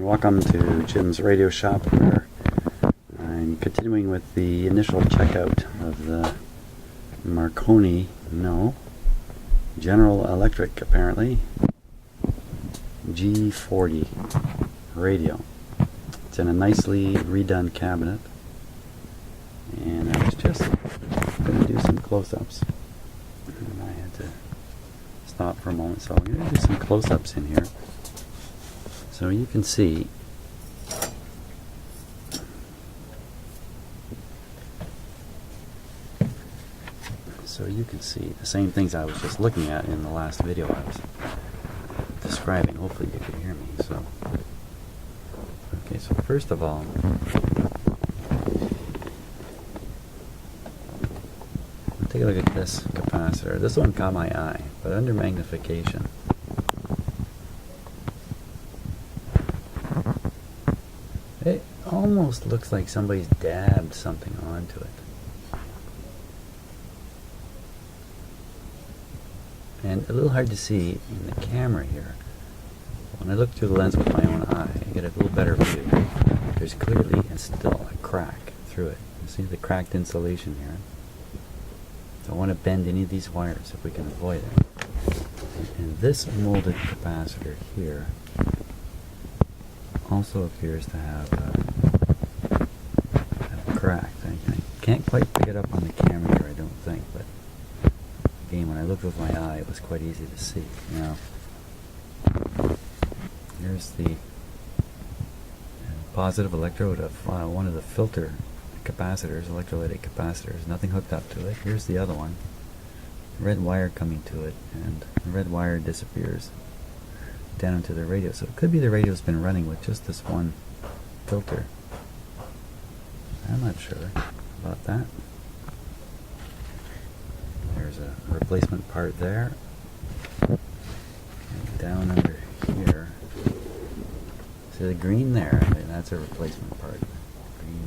Welcome to Jim's Radio Shop, where I'm continuing with the initial checkout of the General Electric, apparently, G-40 radio. It's in a nicely redone cabinet, and I was just going to do some close-ups, and I had to stop for a moment, so I'm going to do some close-ups in here. So you can see the same things I was just looking at in the last video I was describing. Hopefully you can hear me. So first of all, take a look at this capacitor. This one caught my eye, but under magnification, it almost looks like somebody's dabbed something onto it. And a little hard to see in the camera here. When I look through the lens with my own eye, I get a little better view. There's clearly and still a crack through it. You see the cracked insulation here? Don't want to bend any of these wires if we can avoid it. And this molded capacitor here also appears to have a crack. I can't quite pick it up on the camera here, I don't think, but again, when I looked with my eye, it was quite easy to see. Now, here's the positive electrode of one of the filter capacitors, electrolytic capacitors. Nothing hooked up to it. Here's the other one. Red wire coming to it, and the red wire disappears down into the radio. So it could be the radio's been running with just this one filter. I'm not sure about that. There's a replacement part there. And down under here. See the green there? That's a replacement part. Green.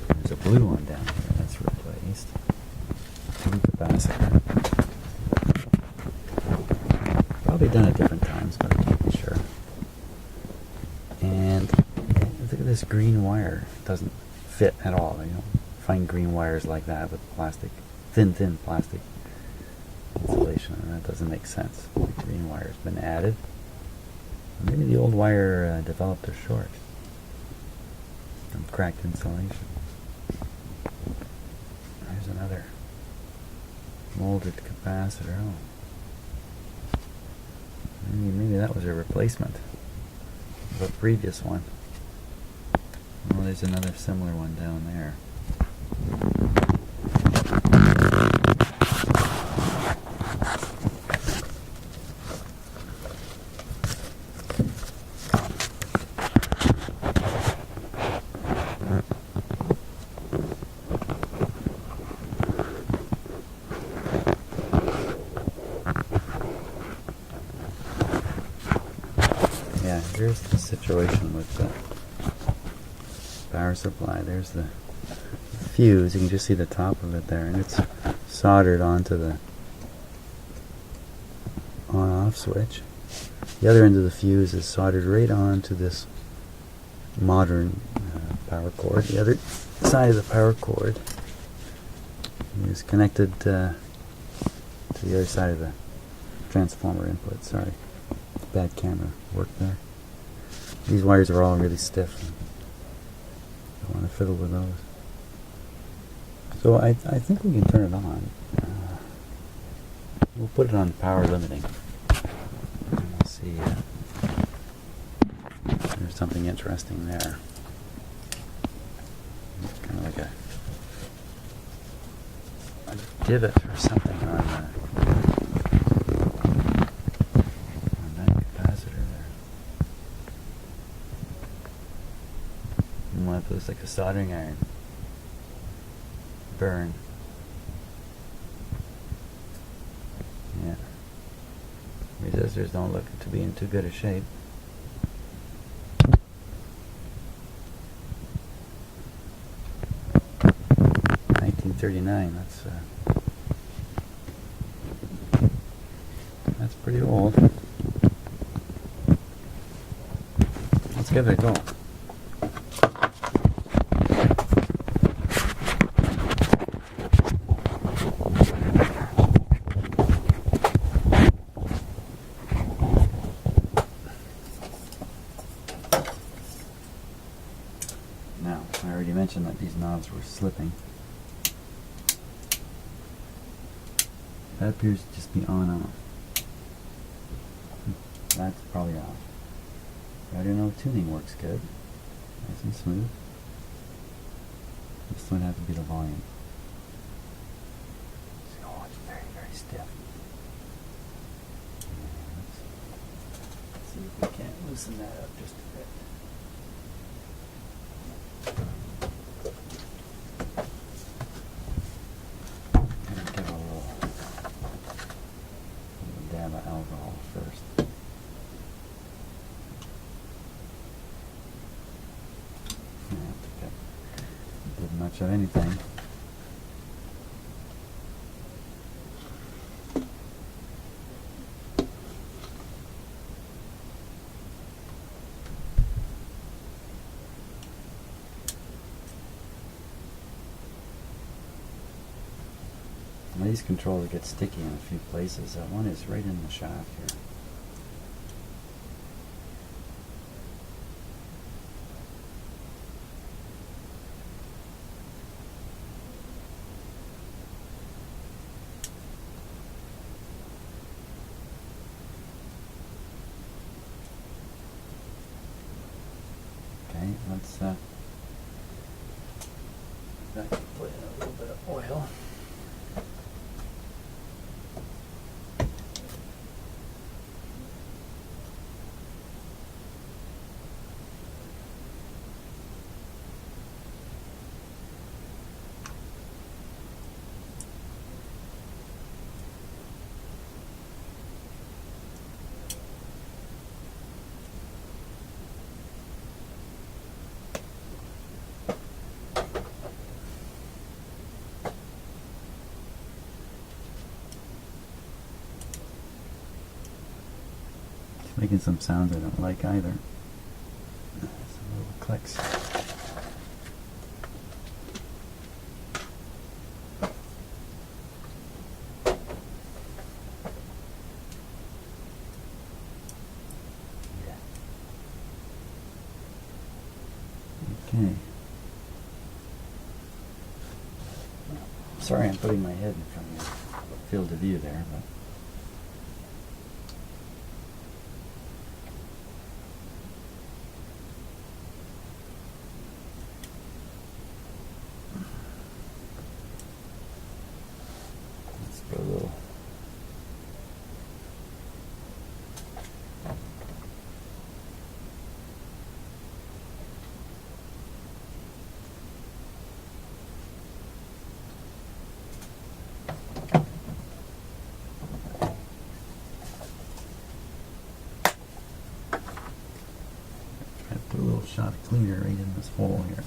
There's a blue one down here. That's replaced. Blue capacitor. Probably done at different times, but I can't be sure. And look at this green wire. It doesn't fit at all. You don't find green wires like that with plastic. Thin plastic insulation, and that doesn't make sense. The green wire's been added. Maybe the old wire developed a short from cracked insulation. There's another molded capacitor. Oh. Maybe that was a replacement of a previous one. Oh, there's another similar one down there. Yeah, here's the situation with the power supply. There's the fuse. You can just see the top of it there, and it's soldered onto the on-off switch. The other end of the fuse is soldered right onto this modern power cord. The other side of the power cord is connected to the other side of the transformer input. Sorry, bad camera work there. These wires are all really stiff. Don't want to fiddle with those. So I think we can turn it on. We'll put it on power limiting. And we'll see. There's something interesting there. It's kind of like a divot or something on that capacitor there. It looks like a soldering iron. Burn. Yeah. Resistors don't look to be in too good a shape. 1939. That's pretty old. Let's give it a go. Now, I already mentioned that these knobs were slipping. That appears to just be on off. That's probably off. I don't know, tuning works good. Nice and smooth. This one has to be the volume. Oh, it's very, very stiff. Let's see if we can't loosen that up just a bit. Give a little dab of alcohol first. Did much of anything. Now these controllers get sticky in a few places. One is right in the shaft here. Okay, let's put in a little bit of oil. Making some sounds I don't like either. Some little clicks. Okay. Sorry I'm putting my head in front of your field of view there, but let's put a little shot of cleaner right in this hole here.